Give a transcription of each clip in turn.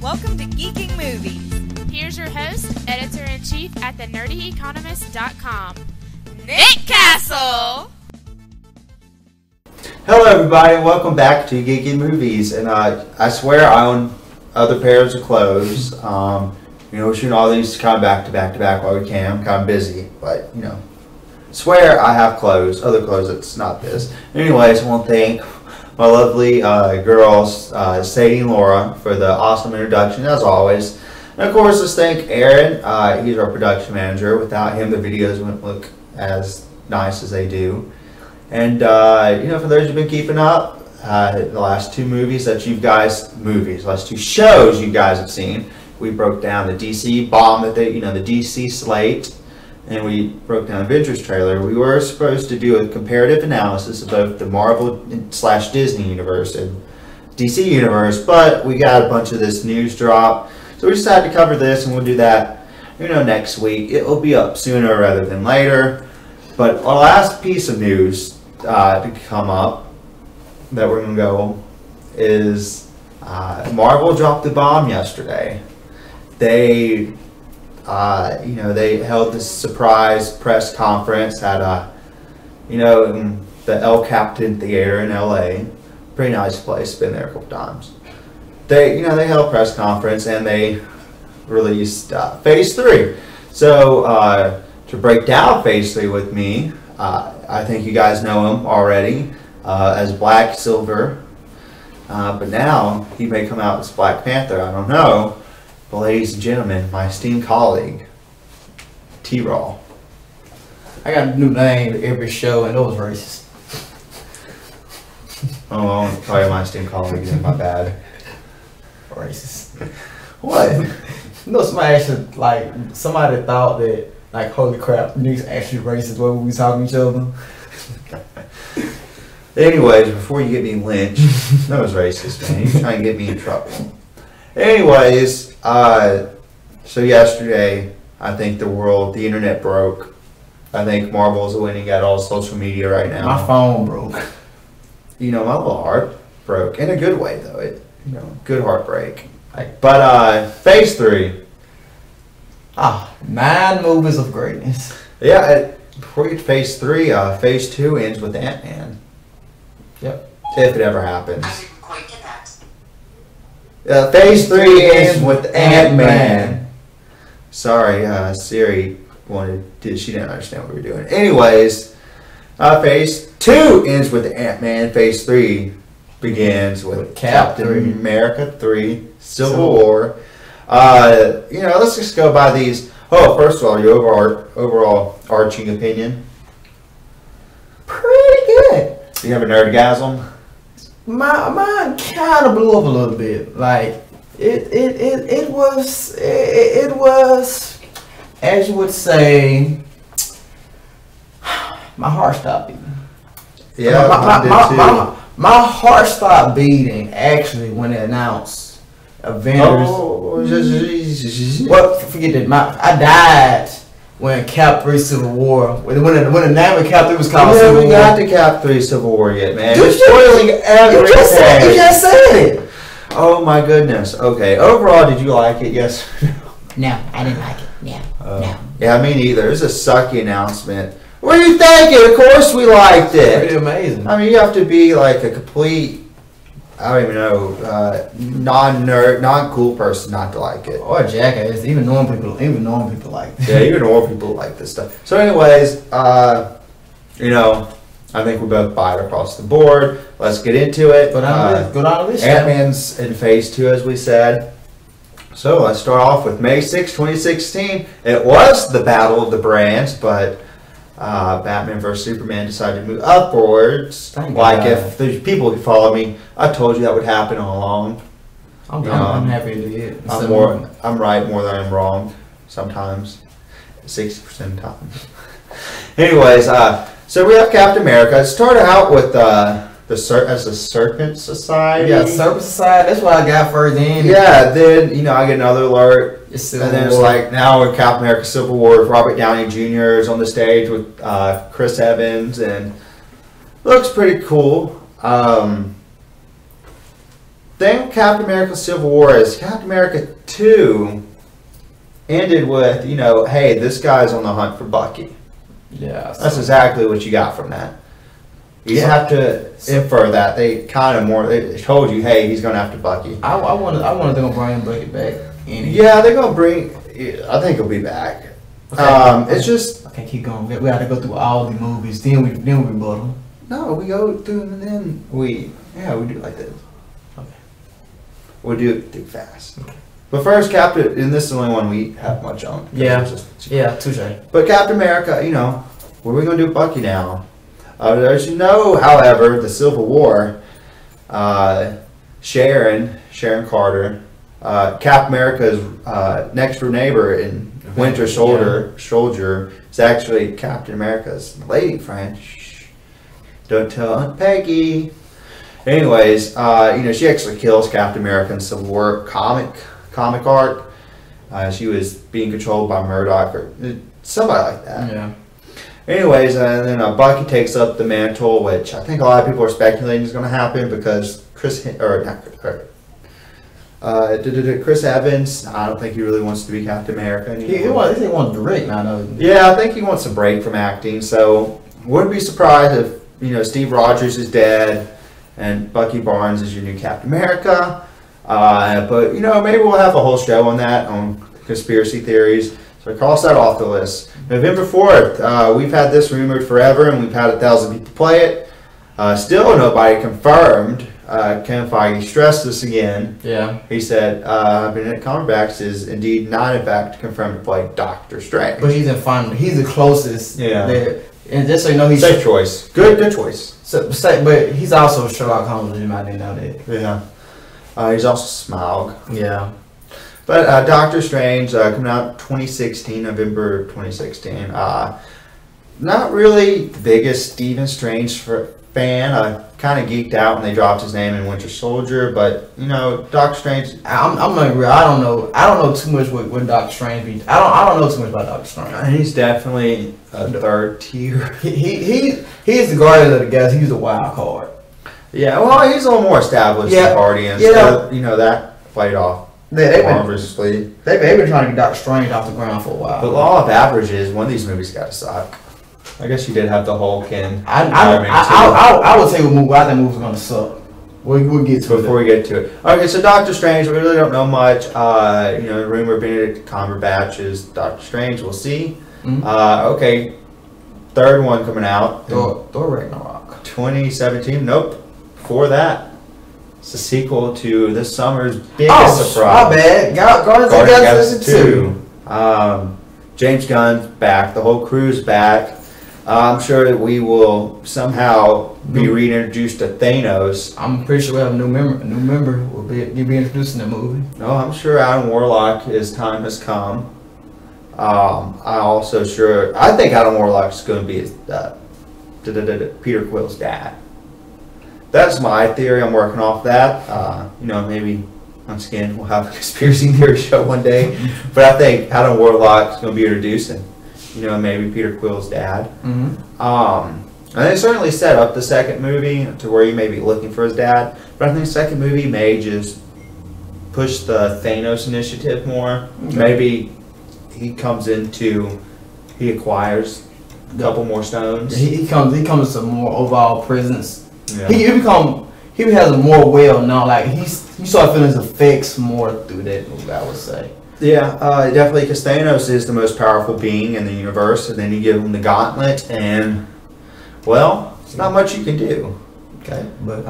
Welcome to Geeking Movies. Here's your host, Editor-in-Chief at thenerdyeconomist.com, Nick Castle! Hello everybody and welcome back to Geeking Movies. And I swear I own other pairs of clothes. We're shooting all these kind of back to back while we can. I'm kind of busy, but swear I have clothes, other clothes that's not this. Anyways, I want to thank my lovely girls, Sadie and Laura, for the awesome introduction as always. And of course, let's thank Aaron. He's our production manager. Without him, the videos wouldn't look as nice as they do. And for those who've been keeping up, the last two last two shows you guys have seen, we broke down the DC bomb that the DC slate, and we broke down Avengers trailer. We were supposed to do a comparative analysis of both the Marvel / Disney universe and DC universe, but we got a bunch of this news drop, so we decided to cover this, and we'll do that next week. It will be up sooner rather than later. But our last piece of news to come up that we're going to go is Marvel dropped the bomb yesterday. They held this surprise press conference at in the El Capitan Theater in LA. Pretty nice place, been there a couple times. They held a press conference and they released Phase 3. So to break down Phase 3 with me, I think you guys know him already as Black Silver, but now he may come out as Black Panther, I don't know. But ladies and gentlemen, my esteemed colleague, T-Raw. I got a new name every show and it was racist. Oh, I want to call you my esteemed colleague, then my bad. Racist. What? Somebody thought that, holy crap, niggas actually racist when we talking to each other. Anyways, before you get me lynched, that was racist, man. You're trying to get me in trouble. Anyways, so yesterday, I think the internet broke. I think Marvel's winning at all social media right now. My phone broke. My little heart broke. In a good way, though. Good heartbreak. But, Phase 3. 9 movies of greatness. Yeah, before we get to Phase 3, Phase 2 ends with Ant-Man. Yep. If it ever happens. Phase 3 ends with Ant-Man. Sorry, Siri she didn't understand what we were doing. Anyways, Phase 2 ends with Ant-Man. Phase 3 begins with Captain America 3, Civil War. Let's just go by these. Oh, first of all, your overall arching opinion. Pretty good. Do you have a nerdgasm? Mine kind of blew up a little bit. It was, as you would say, my heart stopped beating. Yeah, my heart stopped beating actually when they announced Avengers. Well, forget that. I died when Cap 3 Civil War. When the name of Cap 3 was called Civil War. We got to Cap 3 Civil War yet, man. You're spoiling everything. You just said it. Oh my goodness. Okay. Overall, did you like it? Yes. No, I didn't like it. No. Yeah, me neither. It was a sucky announcement. What are you thinking? Of course we liked it. Pretty amazing. I mean, you have to be like a complete, I don't even know, non-nerd, non-cool person not to like it. Or a jackass. Even normal people like it. Yeah, even normal people like this stuff. So anyways, I think we both buy it across the board. Let's get into it. Go down the list. Ant-Man's in Phase 2, as we said. So let's start off with May 6, 2016. It was the Battle of the Brands, but Batman vs. Superman decided to move upwards. If there's people who follow me, I told you that would happen all along. I'm happy to do it. I'm right more than I'm wrong sometimes. 60% of the time. Anyways, so we have Captain America. It started out with the Serpent Society. Yeah, Serpent Society. That's what I got first in. Yeah, then I get another alert, and then it's like now with Captain America: Civil War, Robert Downey Jr. is on the stage with Chris Evans, and looks pretty cool. thing with Captain America Civil War is Captain America 2 ended with, hey, this guy's on the hunt for Bucky. Yeah. That's exactly what you got from that. You didn't have to infer that. They they told you, hey, he's going after Bucky. I wanted them to bring Bucky back. Yeah, they're going to bring, I think he'll be back. Okay. It's just. Okay, keep going. We have to go through all the movies. Then we bottle. No, we go through them and then we do it like this. Okay. We'll do it fast. Okay. But first, Captain, and this is the only one we have much on. Yeah, touche. But Captain America, what are we going to do with Bucky now? As you know, however, the Civil War, Sharon Carter, Captain America's next door neighbor in Winter Soldier is actually Captain America's lady friend. Shh. Don't tell Aunt Peggy. Anyways, she actually kills Captain America in Civil War comic art. She was being controlled by Murdoch or somebody like that. Yeah. Anyways, and then Bucky takes up the mantle, which I think a lot of people are speculating is going to happen because Chris Evans, I don't think he really wants to be Captain America anymore. He wants to break now. Yeah, I think he wants a break from acting. So wouldn't be surprised if Steve Rogers is dead and Bucky Barnes is your new Captain America. But maybe we'll have a whole show on that on conspiracy theories. So cross that off the list. November 4th, we've had this rumored forever, and we've had 1,000 people play it. Still nobody confirmed. Kevin Feige stressed this again. Yeah. He said Benedict Cumberbatch is indeed not, in fact, confirmed to play Doctor Strange. But he's in final. He's the closest. Yeah. There. And just so you know, he's safe choice. Good choice. So, but he's also Sherlock Holmes. You might didn't know that. Yeah. He's also Smaug. Yeah. But Doctor Strange coming out 2016, November 2016. Not really the biggest Stephen Strange fan. I kind of geeked out when they dropped his name in Winter Soldier, but Doctor Strange. I'm not real. I don't know too much what Doctor Strange be. I don't know too much about Doctor Strange. He's definitely a third tier. He's the Guardian of the Galaxy. He's a wild card. Yeah, well, he's a little more established than Guardians. Yeah. So, that played off. They've been trying to get Doctor Strange off the ground for a while. The law of averages, one of these movies got to suck. I guess you did have the Hulk and I would say I think movie's gonna suck. We'll get to it before we get to it. Okay, so Doctor Strange, we really don't know much. Rumor Benedict Cumberbatch is Doctor Strange. We'll see. Mm-hmm. Okay, third one coming out. Thor Ragnarok. 2017. Nope. Before that, it's a sequel to this summer's biggest surprise. My bad. Guardians of the Galaxy 2. James Gunn's back. The whole crew's back. I'm sure that we will somehow be reintroduced to Thanos. I'm pretty sure we have a new member will be introduced in the movie. No, I'm sure Adam Warlock, his time has come. I think Adam Warlock is going to be Peter Quill's dad. That's my theory. I'm working off that. Maybe once again we'll have a conspiracy theory show one day. But I think Adam Warlock is going to be introduced, and maybe Peter Quill's dad. Mm-hmm. And they certainly set up the second movie to where you may be looking for his dad. But I think the second movie may just push the Thanos initiative more. Okay. Maybe he acquires a couple more stones. He comes with some more overall presence. Yeah. He has a more well-known, you start feeling his effects more through that movie, I would say. Yeah, definitely, because Thanos is the most powerful being in the universe, and then you give him the gauntlet, and, well, it's not much you can do. Okay. But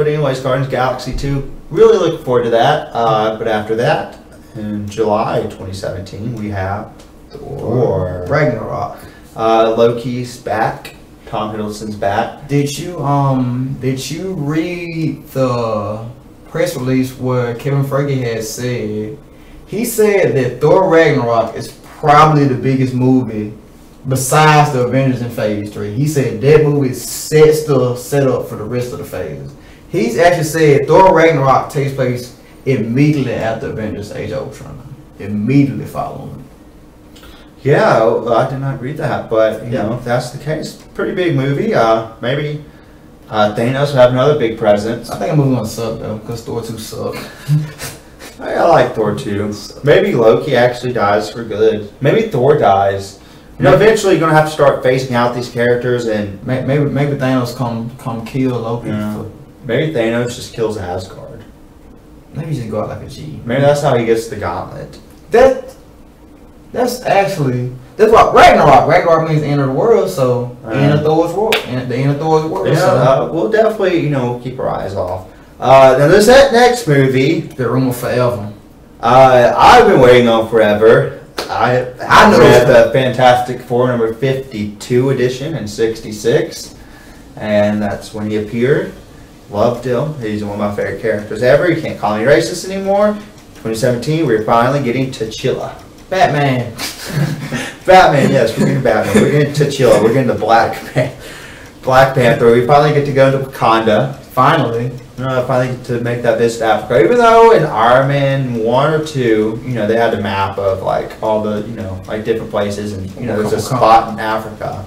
anyways, Guardians of the Galaxy 2, really looking forward to that. But after that, in July 2017, we have Thor. Ragnarok. Loki's back. Tom Hiddleston's back. Did you read the press release where Kevin Feige had said? He said that Thor Ragnarok is probably the biggest movie besides the Avengers in Phase 3. He said that movie sets the setup for the rest of the phases. He's actually said Thor Ragnarok takes place immediately after Avengers Age of Ultron. Immediately following. Yeah, well, I did not read that, but if that's the case, pretty big movie. Maybe Thanos will have another big presence. I think the movie's gonna suck though, because Thor 2 suck. I like Thor 2. Maybe Loki actually dies for good. Maybe Thor dies. You know, eventually you're gonna have to start phasing out these characters, and maybe Thanos come kill Loki. yeah. Maybe Thanos just kills Asgard. Maybe he just go out like a G. Maybe that's how he gets the gauntlet. That's what Ragnarok means the end of the world, so end of Thor's world. The end of Thor's world. Yeah, so. we'll definitely, keep our eyes off. Now there's that next movie. The Rumor Forever. I've been waiting on forever. I read the Fantastic Four number 52 edition in '66, and that's when he appeared. Loved him. He's one of my favorite characters ever. You can't call me racist anymore. 2017, we're finally getting T'Challa. Batman. Batman, yes, we're getting Batman. We're getting T'Challa. We're getting the Black Panther. We finally get to go to Wakanda. Finally get to make that visit to Africa. Even though in Iron Man 1 or 2, they had a map of like all the, like different places, and there's a spot in Africa.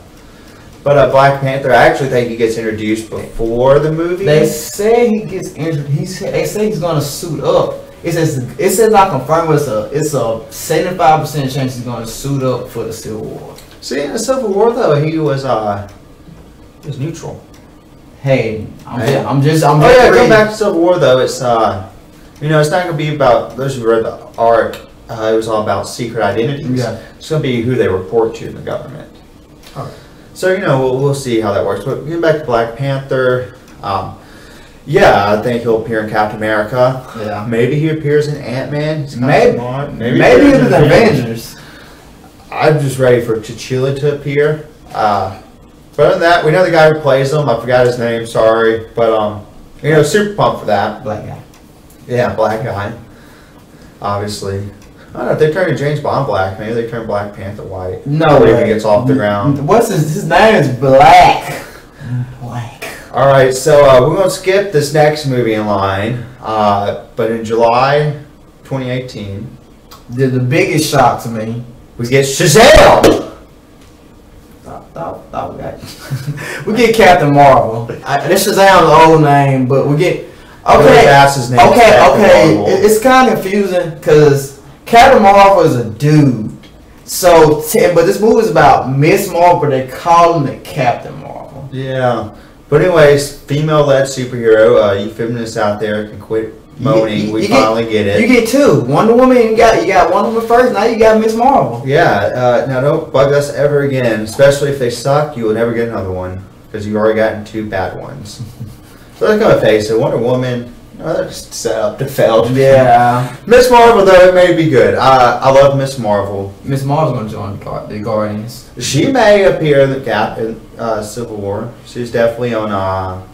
But Black Panther, I actually think he gets introduced before the movie. They say he gets introduced. They say he's gonna suit up. It says not confirmed, but it's a 75% chance he's gonna suit up for the Civil War. See, in the Civil War though, he was neutral. Hey, I'm just. Come back to Civil War though. It's it's not gonna be about those who read the arc. It was all about secret identities. Yeah. It's gonna be who they report to in the government. All right. So we'll see how that works. But getting back to Black Panther, I think he'll appear in Captain America. Yeah. Maybe he appears in Ant-Man. Maybe in the Avengers. I'm just ready for T'Challa to appear. But other than that, we know the guy who plays him. I forgot his name. Sorry, but super pumped for that. Black guy. Yeah, black guy. Obviously. I don't know if they turn James Bond black. Maybe they turn Black Panther white. No way. If he gets off the ground. What's his name is Black. Black. All right, so we're going to skip this next movie in line. But in July 2018, The biggest shock to me. we get Shazam! Thought we get Captain Marvel. This Shazam's old name, but we get His name okay. It's kind of confusing because Captain Marvel is a dude. So, but this movie is about Miss Marvel, but they call him the Captain Marvel. Yeah, but anyways, female-led superhero. You feminists out there can quit moaning. We finally get it. You get two. Wonder Woman. You got Wonder Woman first. Now you got Miss Marvel. Yeah. Now don't bug us ever again. Especially if they suck, you will never get another one because you've already gotten two bad ones. So let's go face it. Wonder Woman. They're just set up to fail. Yeah. Miss Marvel though, it may be good. I love Miss Marvel. Miss Marvel's gonna join the Guardians. She may appear in the Civil War. She's definitely on.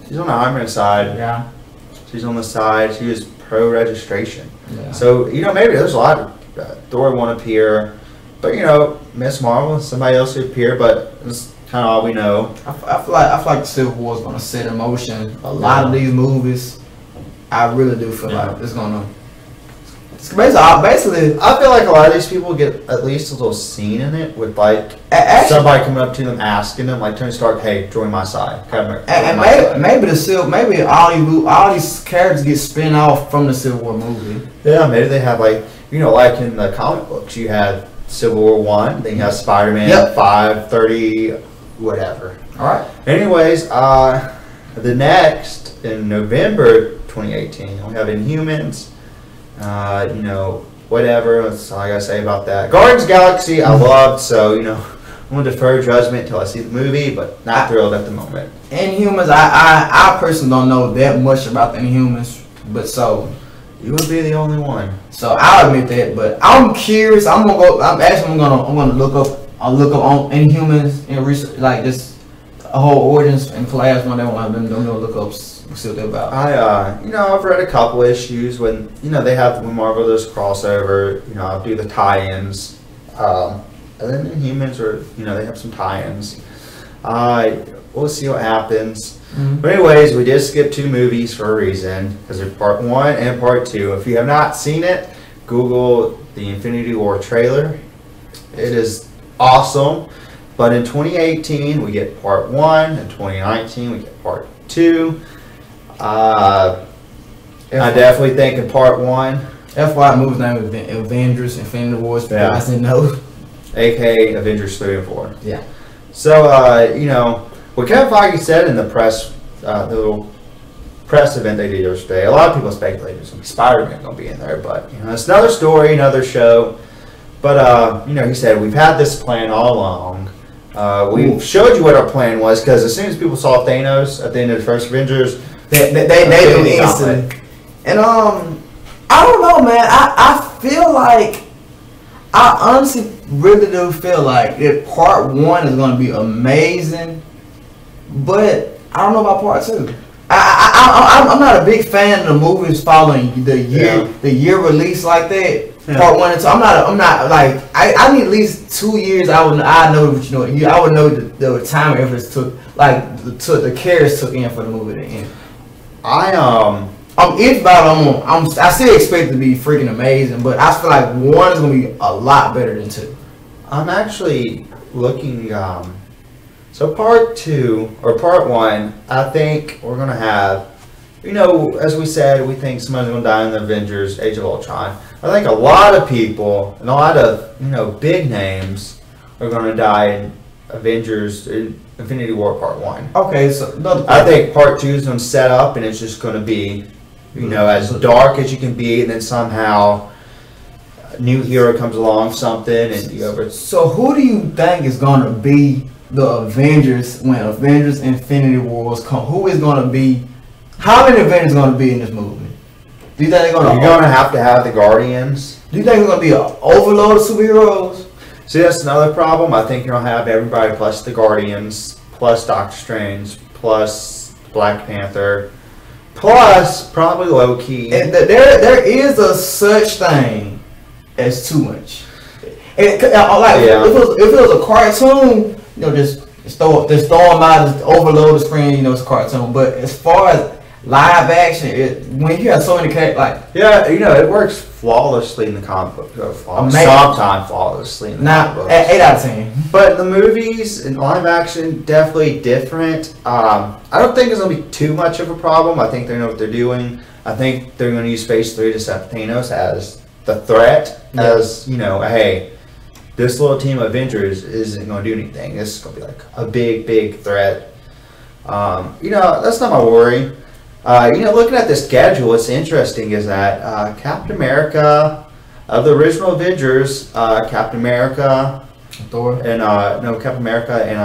She's on the Iron Man side. Yeah. She's on the side. She was pro-registration. Yeah. So, maybe there's a lot of Thor won't appear. But, Miss Marvel, somebody else will appear, but that's kind of all we know. I feel like the Civil War is going to set in motion a lot of these movies. I really do feel like it's going to... Basically, I feel like a lot of these people get at least a little scene in it with, somebody coming up to them asking them, like Tony Stark, hey, join my side. Maybe all these characters get spin off from the Civil War movie. Yeah, maybe they have, like in the comic books, you had Civil War 1, then you have Spider-Man 5, 30, whatever. All right. Anyways, the next, in November 2018, we have Inhumans. Whatever. That's all I gotta say about that. Guardians of the Galaxy, I loved, so I'm gonna defer judgment until I see the movie, but not thrilled at the moment. Inhumans, I personally don't know that much about the Inhumans, but so you would be the only one. So I'll admit that, but I'm curious. I'm gonna look up on Inhumans and research like this whole origins and class when I'm gonna look up. See what they're about. I've read a couple issues when Marvel does crossover. I'll do the tie-ins, and then Inhumans they have some tie-ins. We'll see what happens. Mm-hmm. But anyways, we did skip 2 movies for a reason because they're part 1 and part 2. If you have not seen it, Google the Infinity War trailer. It is awesome. But in 2018, we get part 1. In 2019, we get part 2. I definitely think in part 1. FYI, movie's name is Avengers Infinity Wars. Yeah. I said no. A.K.A. Avengers 3 and 4. Yeah. So, you know, what Kevin Feige said in the press, the little press event they did yesterday, a lot of people speculated Spider-Man going to be in there, but, you know, it's another story, another show. But, you know, he said, we've had this plan all along. We've showed you what our plan was, because as soon as people saw Thanos at the end of the first Avengers, they knew instantly. And, I don't know, man. I feel like, I honestly really do feel like that part 1 is going to be amazing, but I don't know about part 2. I'm not a big fan of the movies following the year release like that. Yeah. Part 1 and 2. I'm not like I need at least 2 years. I would know the time and efforts took, like the cares took in for the movie to end. If about I still expect it to be freaking amazing, but I feel like 1 is gonna be a lot better than 2. I'm actually looking. So part 2 or part 1, I think we're gonna have. You know, as we said, we think somebody's gonna die in the Avengers: Age of Ultron. I think a lot of people and a lot of big names are gonna die in Avengers: Infinity War Part 1. Okay, so I think Part 2 is gonna set up, and it's just gonna be, you know, as dark as you can be, and then somehow a new hero comes along, something, and you over. So who do you think is gonna be the Avengers when Avengers Infinity Wars come? Who is gonna be? How many Avengers are gonna be in this movie? Do you think they're gonna? You're gonna have to have the Guardians. Do you think it's gonna be an overload of superheroes? See, that's another problem. I think you're gonna have everybody plus the Guardians, plus Doctor Strange, plus Black Panther, plus probably Loki. And there is a such thing as too much. If it was a cartoon, you know, just throw them out, just overload the screen, you know, it's a cartoon. But as far as live action, when you have so many characters, like you know, it works flawlessly in the comic book. Sometimes flawlessly in the comic books. 8 out of 10. But the movies and live action definitely different. I don't think it's gonna be too much of a problem. I think they know what they're doing. I think they're gonna use Phase 3 to set Thanos as the threat. As you know, hey, this little team of Avengers isn't gonna do anything. This is gonna be like a big threat. You know, that's not my worry. You know, looking at the schedule, what's interesting is that Captain America, of the original Avengers, Captain America, Thor, and Captain America and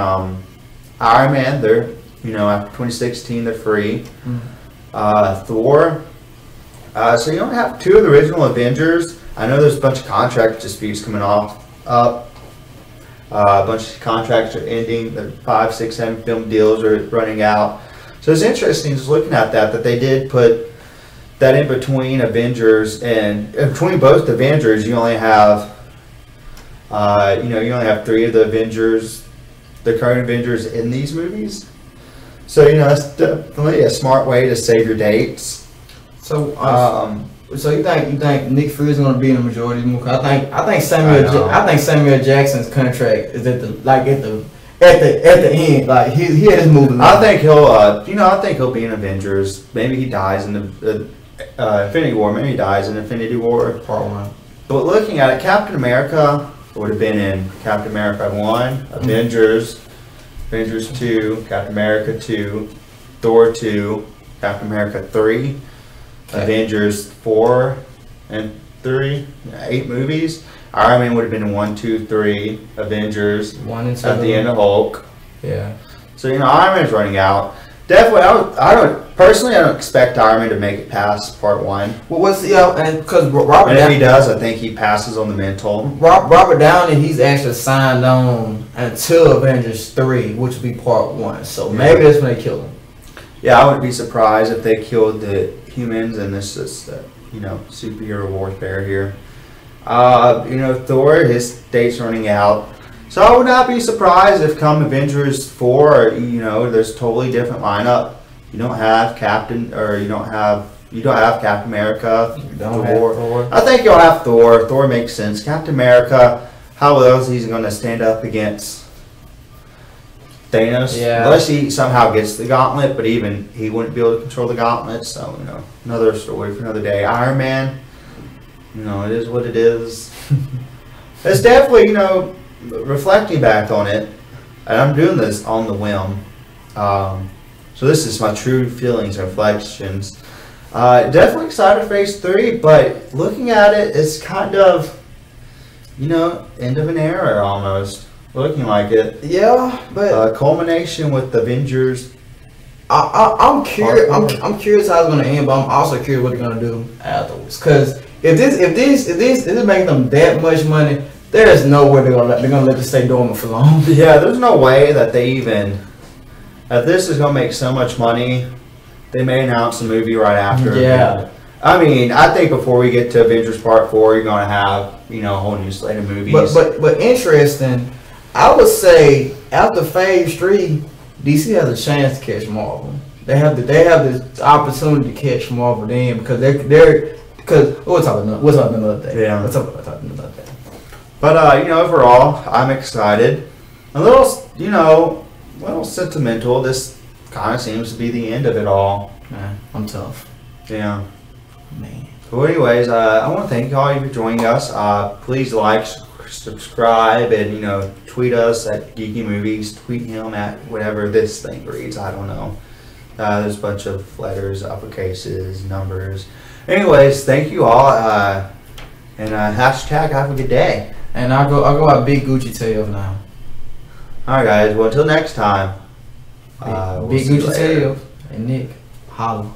Iron Man, they're, you know, after 2016 they're free. Thor. So you don't have 2 of the original Avengers. I know there's a bunch of contract disputes coming up. A bunch of contracts are ending. The 5, 6, 7 film deals are running out. So it's interesting just looking at that they did put that in between Avengers and between both Avengers. You only have, you only have 3 of the Avengers, the current Avengers in these movies. So you know that's definitely a smart way to save your dates. So, so you think Nick Fury is going to be in the majority of the movie? I think Samuel Jackson's contract is at the end. Like he had his movie. I think he'll be in Avengers. Maybe he dies in the Infinity War. Maybe he dies in Infinity War Part 1. But looking at it, Captain America would have been in Captain America 1, Avengers 2, Captain America 2, Thor 2, Captain America 3, Avengers 4 and 3, 8 movies. Iron Man would have been in 1, 2, 3, Avengers 1 and 2 at the end of Hulk. Yeah. So you know, Iron Man's running out. Definitely, I don't expect Iron Man to make it past Part 1. Well, and because Robert, and if he does, I think he passes on the mental. Robert Downey, he's actually signed on until Avengers 3, which would be Part 1. So maybe that's when they kill him. Yeah, I wouldn't be surprised if they killed the humans and this is superhero warfare here. Thor, his date's running out. So I would not be surprised if come Avengers 4, there's a totally different lineup. You don't have Captain America. You don't have Thor. I think you'll have Thor. Thor makes sense. Captain America, how else he's going to stand up against Thanos. Yeah. Unless he somehow gets the gauntlet, but even he wouldn't be able to control the gauntlet. So another story for another day. Iron Man. It is what it is. It's definitely reflecting back on it, and I'm doing this on the whim. So this is my true feelings and reflections. Definitely excited for Phase 3, but looking at it, it's kind of, end of an era almost. Looking like it. Yeah, but culmination with the Avengers. I'm curious. I'm curious how it's gonna end, but I'm also curious what they're gonna do afterwards. Because if this is making them that much money, there is no way they're gonna let this stay dormant for long. Yeah, there's no way that if this is gonna make so much money, they may announce a movie right after. Yeah. I mean, I think before we get to Avengers Part 4, you're gonna have a whole new slate of movies. But interesting. I would say after Phase 3, DC has a chance to catch Marvel. They have this opportunity to catch Marvel then because we'll talk about another day. Yeah. We'll talk about another day. But overall, I'm excited. A little sentimental. This kind of seems to be the end of it all. Man, I'm tough. Yeah. Man. So anyways, I want to thank all of you for joining us. Please like, subscribe, and tweet us at Geeking Movies. Tweet him at whatever this thing reads. I don't know. There's a bunch of letters, uppercases, numbers. Anyways, thank you all. And hashtag have a good day. And I go out big Gucci tail now. All right, guys. Well, until next time. Big Gucci tail and Nick, holla.